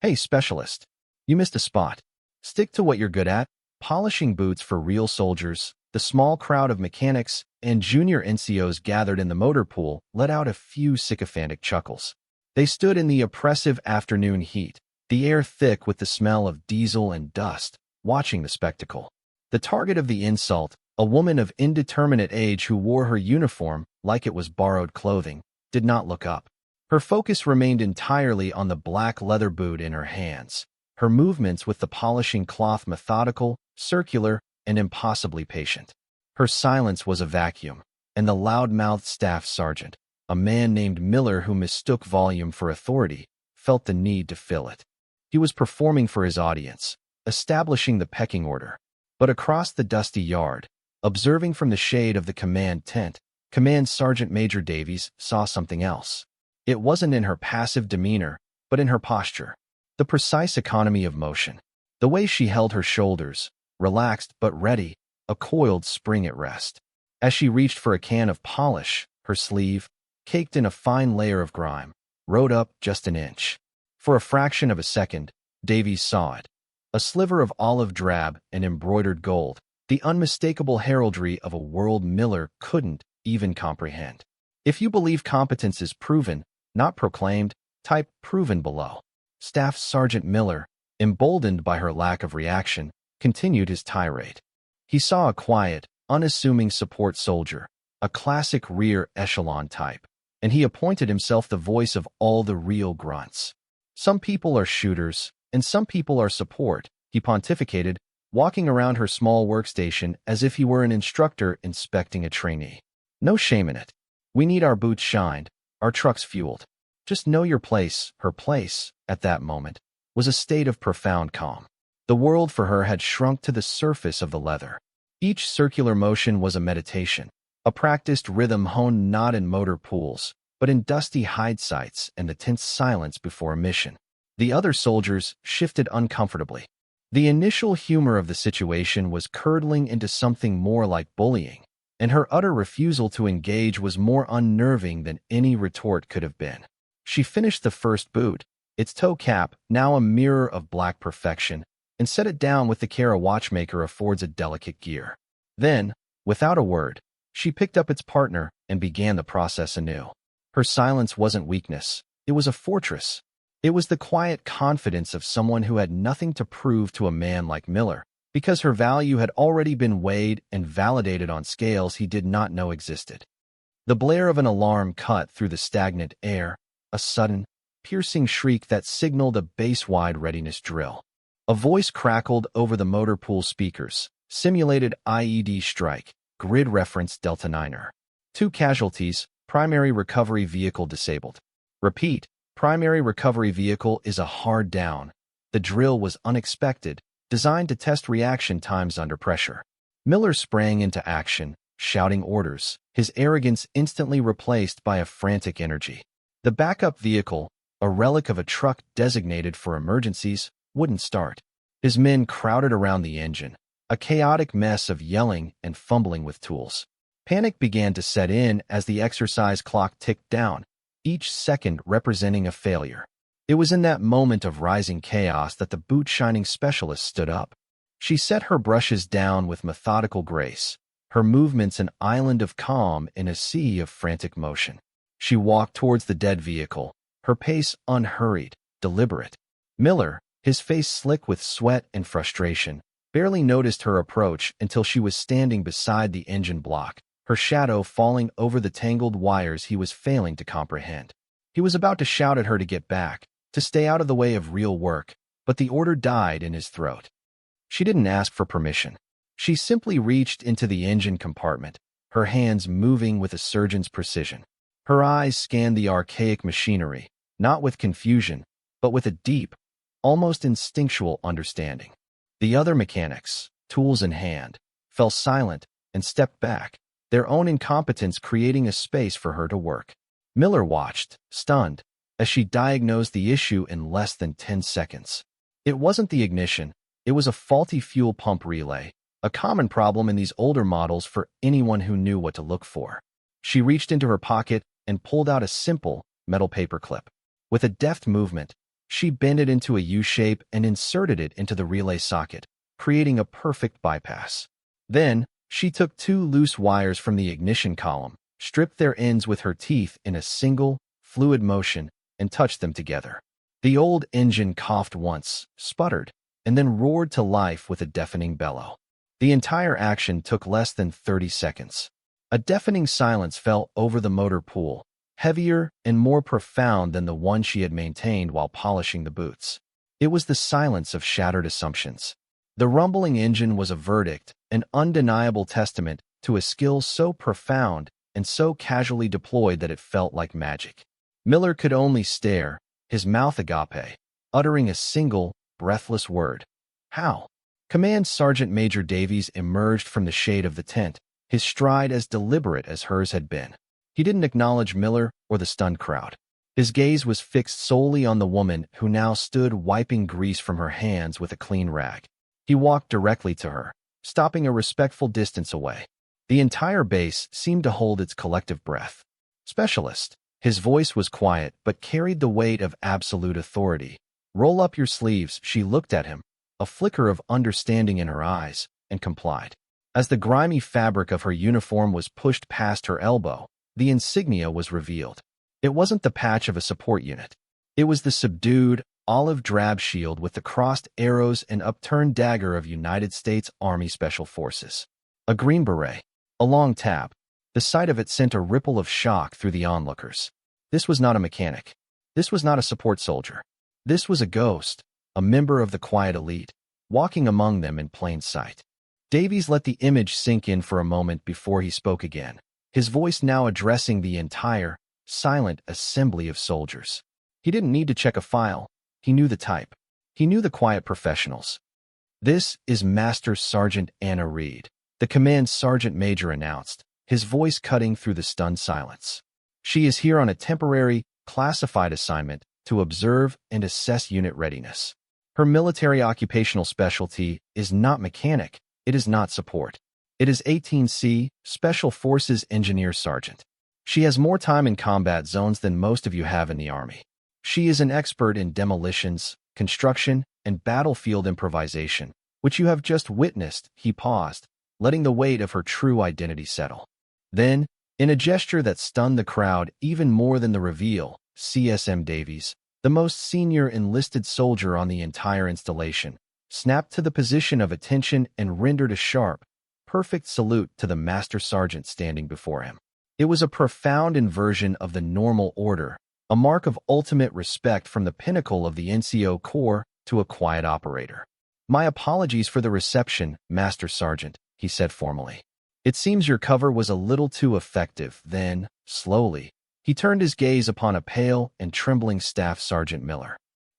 Hey, specialist. You missed a spot. Stick to what you're good at. Polishing boots for real soldiers. The small crowd of mechanics and junior NCOs gathered in the motor pool let out a few sycophantic chuckles. They stood in the oppressive afternoon heat, the air thick with the smell of diesel and dust, watching the spectacle. The target of the insult, a woman of indeterminate age who wore her uniform like it was borrowed clothing, did not look up. Her focus remained entirely on the black leather boot in her hands, her movements with the polishing cloth methodical, circular, and impossibly patient. Her silence was a vacuum, and the loud-mouthed staff sergeant, a man named Miller who mistook volume for authority, felt the need to fill it. He was performing for his audience, establishing the pecking order. But across the dusty yard, observing from the shade of the command tent, Command Sergeant Major Davies saw something else. It wasn't in her passive demeanor, but in her posture. The precise economy of motion. The way she held her shoulders, relaxed but ready, a coiled spring at rest. As she reached for a can of polish, her sleeve, caked in a fine layer of grime, rode up just an inch. For a fraction of a second, Davies saw it. A sliver of olive drab and embroidered gold, the unmistakable heraldry of a world Miller couldn't even comprehend. If you believe competence is proven, not proclaimed, type proven below. Staff Sergeant Miller, emboldened by her lack of reaction, continued his tirade. He saw a quiet, unassuming support soldier, a classic rear echelon type, and he appointed himself the voice of all the real grunts. Some people are shooters, and some people are support, he pontificated, walking around her small workstation as if he were an instructor inspecting a trainee. No shame in it. We need our boots shined, our trucks fueled. Just know your place. Her place, at that moment, was a state of profound calm. The world for her had shrunk to the surface of the leather. Each circular motion was a meditation, a practiced rhythm honed not in motor pools, but in dusty hide sites and the tense silence before a mission. The other soldiers shifted uncomfortably. The initial humor of the situation was curdling into something more like bullying, and her utter refusal to engage was more unnerving than any retort could have been. She finished the first boot, its toe cap now a mirror of black perfection, and set it down with the care a watchmaker affords a delicate gear. Then, without a word, she picked up its partner and began the process anew. Her silence wasn't weakness, it was a fortress. It was the quiet confidence of someone who had nothing to prove to a man like Miller, because her value had already been weighed and validated on scales he did not know existed. The blare of an alarm cut through the stagnant air, a sudden, piercing shriek that signaled a base-wide readiness drill. A voice crackled over the motor pool speakers, simulated IED strike, grid reference Delta Niner. 2 casualties, primary recovery vehicle disabled. Repeat, primary recovery vehicle is a hard down. The drill was unexpected, designed to test reaction times under pressure. Miller sprang into action, shouting orders, his arrogance instantly replaced by a frantic energy. The backup vehicle, a relic of a truck designated for emergencies, wouldn't start. His men crowded around the engine, a chaotic mess of yelling and fumbling with tools. Panic began to set in as the exercise clock ticked down, each second representing a failure. It was in that moment of rising chaos that the boot-shining specialist stood up. She set her brushes down with methodical grace, her movements an island of calm in a sea of frantic motion. She walked towards the dead vehicle, her pace unhurried, deliberate. Miller, his face slick with sweat and frustration, barely noticed her approach until she was standing beside the engine block, her shadow falling over the tangled wires he was failing to comprehend. He was about to shout at her to get back, to stay out of the way of real work, but the order died in his throat. She didn't ask for permission. She simply reached into the engine compartment, her hands moving with a surgeon's precision. Her eyes scanned the archaic machinery, not with confusion, but with a deep, almost instinctual understanding. The other mechanics, tools in hand, fell silent and stepped back, their own incompetence creating a space for her to work. Miller watched, stunned, as she diagnosed the issue in less than 10 seconds. It wasn't the ignition, it was a faulty fuel pump relay, a common problem in these older models for anyone who knew what to look for. She reached into her pocket and pulled out a simple, metal paperclip. With a deft movement, She bent it into a U shape and inserted it into the relay socket, creating a perfect bypass. Then, she took two loose wires from the ignition column, stripped their ends with her teeth in a single, fluid motion, and touched them together. The old engine coughed once, sputtered, and then roared to life with a deafening bellow. The entire action took less than 30 seconds. A deafening silence fell over the motor pool, heavier and more profound than the one she had maintained while polishing the boots. It was the silence of shattered assumptions. The rumbling engine was a verdict, an undeniable testament to a skill so profound and so casually deployed that it felt like magic. Miller could only stare, his mouth agape, uttering a single, breathless word. How? Command Sergeant Major Davies emerged from the shade of the tent, his stride as deliberate as hers had been. He didn't acknowledge Miller or the stunned crowd. His gaze was fixed solely on the woman who now stood wiping grease from her hands with a clean rag. He walked directly to her, stopping a respectful distance away. The entire base seemed to hold its collective breath. Specialist. His voice was quiet but carried the weight of absolute authority. Roll up your sleeves, she looked at him, a flicker of understanding in her eyes, and complied. As the grimy fabric of her uniform was pushed past her elbow, the insignia was revealed. It wasn't the patch of a support unit. It was the subdued, olive-drab shield with the crossed arrows and upturned dagger of United States Army Special Forces. A green beret. A long tab. The sight of it sent a ripple of shock through the onlookers. This was not a mechanic. This was not a support soldier. This was a ghost, a member of the quiet elite, walking among them in plain sight. Davies let the image sink in for a moment before he spoke again, his voice now addressing the entire, silent assembly of soldiers. He didn't need to check a file. He knew the type. He knew the quiet professionals. This is Master Sergeant Anna Reed, the command sergeant major announced, his voice cutting through the stunned silence. She is here on a temporary, classified assignment to observe and assess unit readiness. Her military occupational specialty is not mechanic, it is not support. It is 18C, Special Forces Engineer Sergeant. She has more time in combat zones than most of you have in the Army. She is an expert in demolitions, construction, and battlefield improvisation, which you have just witnessed. He paused, letting the weight of her true identity settle. Then, in a gesture that stunned the crowd even more than the reveal, CSM Davies, the most senior enlisted soldier on the entire installation, snapped to the position of attention and rendered a sharp, perfect salute to the Master Sergeant standing before him. It was a profound inversion of the normal order, a mark of ultimate respect from the pinnacle of the NCO Corps to a quiet operator. My apologies for the reception, Master Sergeant, he said formally. It seems your cover was a little too effective. Then, slowly, he turned his gaze upon a pale and trembling Staff Sergeant Miller.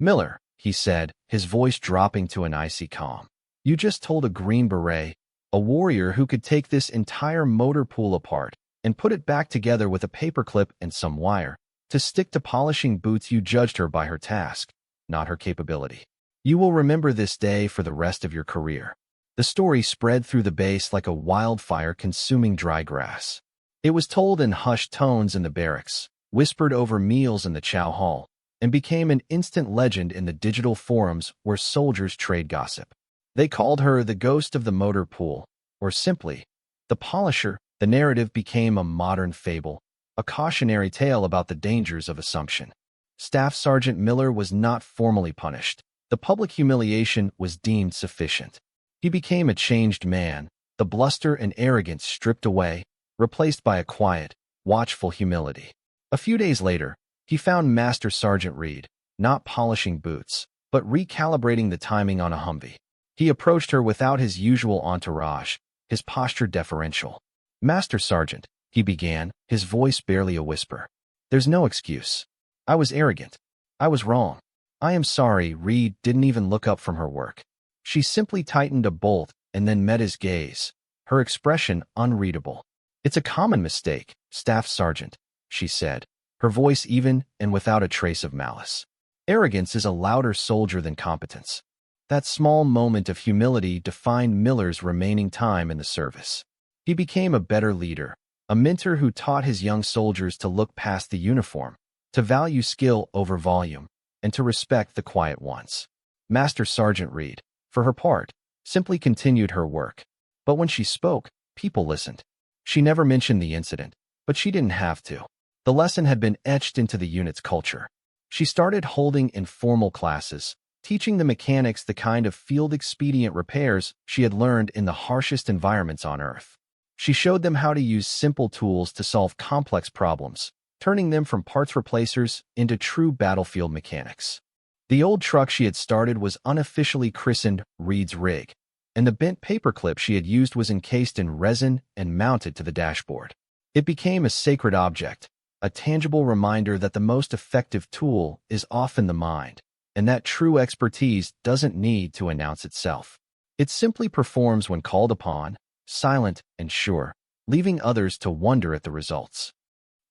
Miller, he said, his voice dropping to an icy calm. You just told a Green Beret, a warrior who could take this entire motor pool apart and put it back together with a paperclip and some wire, to stick to polishing boots. You judged her by her task, not her capability. You will remember this day for the rest of your career. The story spread through the base like a wildfire consuming dry grass. It was told in hushed tones in the barracks, whispered over meals in the chow hall, and became an instant legend in the digital forums where soldiers trade gossip. They called her the ghost of the motor pool, or simply, the polisher. The narrative became a modern fable, a cautionary tale about the dangers of assumption. Staff Sergeant Miller was not formally punished. The public humiliation was deemed sufficient. He became a changed man, the bluster and arrogance stripped away, replaced by a quiet, watchful humility. A few days later, he found Master Sergeant Reed, not polishing boots, but recalibrating the timing on a Humvee. He approached her without his usual entourage, his posture deferential. Master Sergeant, he began, his voice barely a whisper. There's no excuse. I was arrogant. I was wrong. I am sorry. Reed didn't even look up from her work. She simply tightened a bolt and then met his gaze, her expression unreadable. It's a common mistake, Staff Sergeant, she said, her voice even and without a trace of malice. Arrogance is a louder soldier than competence. That small moment of humility defined Miller's remaining time in the service. He became a better leader, a mentor who taught his young soldiers to look past the uniform, to value skill over volume, and to respect the quiet ones. Master Sergeant Reed, for her part, simply continued her work. But when she spoke, people listened. She never mentioned the incident, but she didn't have to. The lesson had been etched into the unit's culture. She started holding informal classes, teaching the mechanics the kind of field-expedient repairs she had learned in the harshest environments on Earth. She showed them how to use simple tools to solve complex problems, turning them from parts replacers into true battlefield mechanics. The old truck she had started was unofficially christened Reed's Rig, and the bent paperclip she had used was encased in resin and mounted to the dashboard. It became a sacred object, a tangible reminder that the most effective tool is often the mind, and that true expertise doesn't need to announce itself. It simply performs when called upon, silent and sure, leaving others to wonder at the results.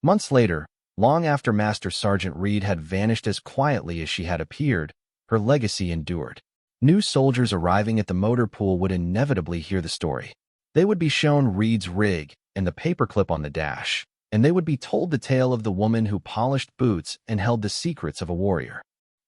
Months later, long after Master Sergeant Reed had vanished as quietly as she had appeared, her legacy endured. New soldiers arriving at the motor pool would inevitably hear the story. They would be shown Reed's rig and the paperclip on the dash, and they would be told the tale of the woman who polished boots and held the secrets of a warrior.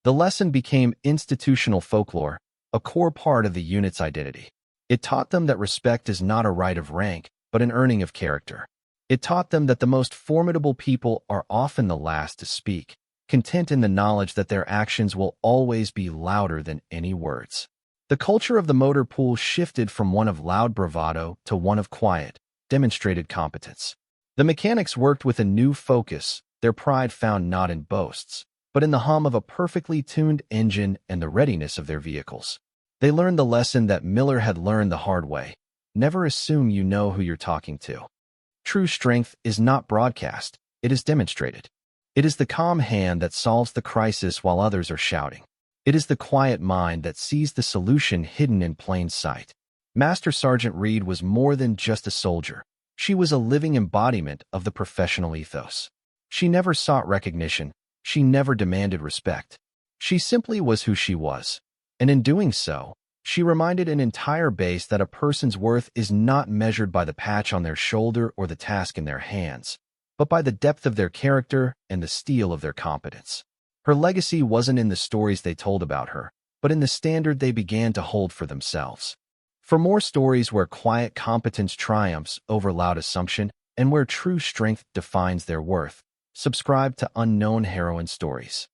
The lesson became institutional folklore, a core part of the unit's identity. It taught them that respect is not a right of rank, but an earning of character. It taught them that the most formidable people are often the last to speak, content in the knowledge that their actions will always be louder than any words. The culture of the motor pool shifted from one of loud bravado to one of quiet, demonstrated competence. The mechanics worked with a new focus, their pride found not in boasts, but in the hum of a perfectly tuned engine and the readiness of their vehicles. They learned the lesson that Miller had learned the hard way: never assume you know who you're talking to. True strength is not broadcast, it is demonstrated. It is the calm hand that solves the crisis while others are shouting. It is the quiet mind that sees the solution hidden in plain sight. Master Sergeant Reed was more than just a soldier. She was a living embodiment of the professional ethos. She never sought recognition. She never demanded respect. She simply was who she was. And in doing so, she reminded an entire base that a person's worth is not measured by the patch on their shoulder or the task in their hands, but by the depth of their character and the steel of their competence. Her legacy wasn't in the stories they told about her, but in the standard they began to hold for themselves. For more stories where quiet competence triumphs over loud assumption and where true strength defines their worth, subscribe to Unknown Heroine Stories.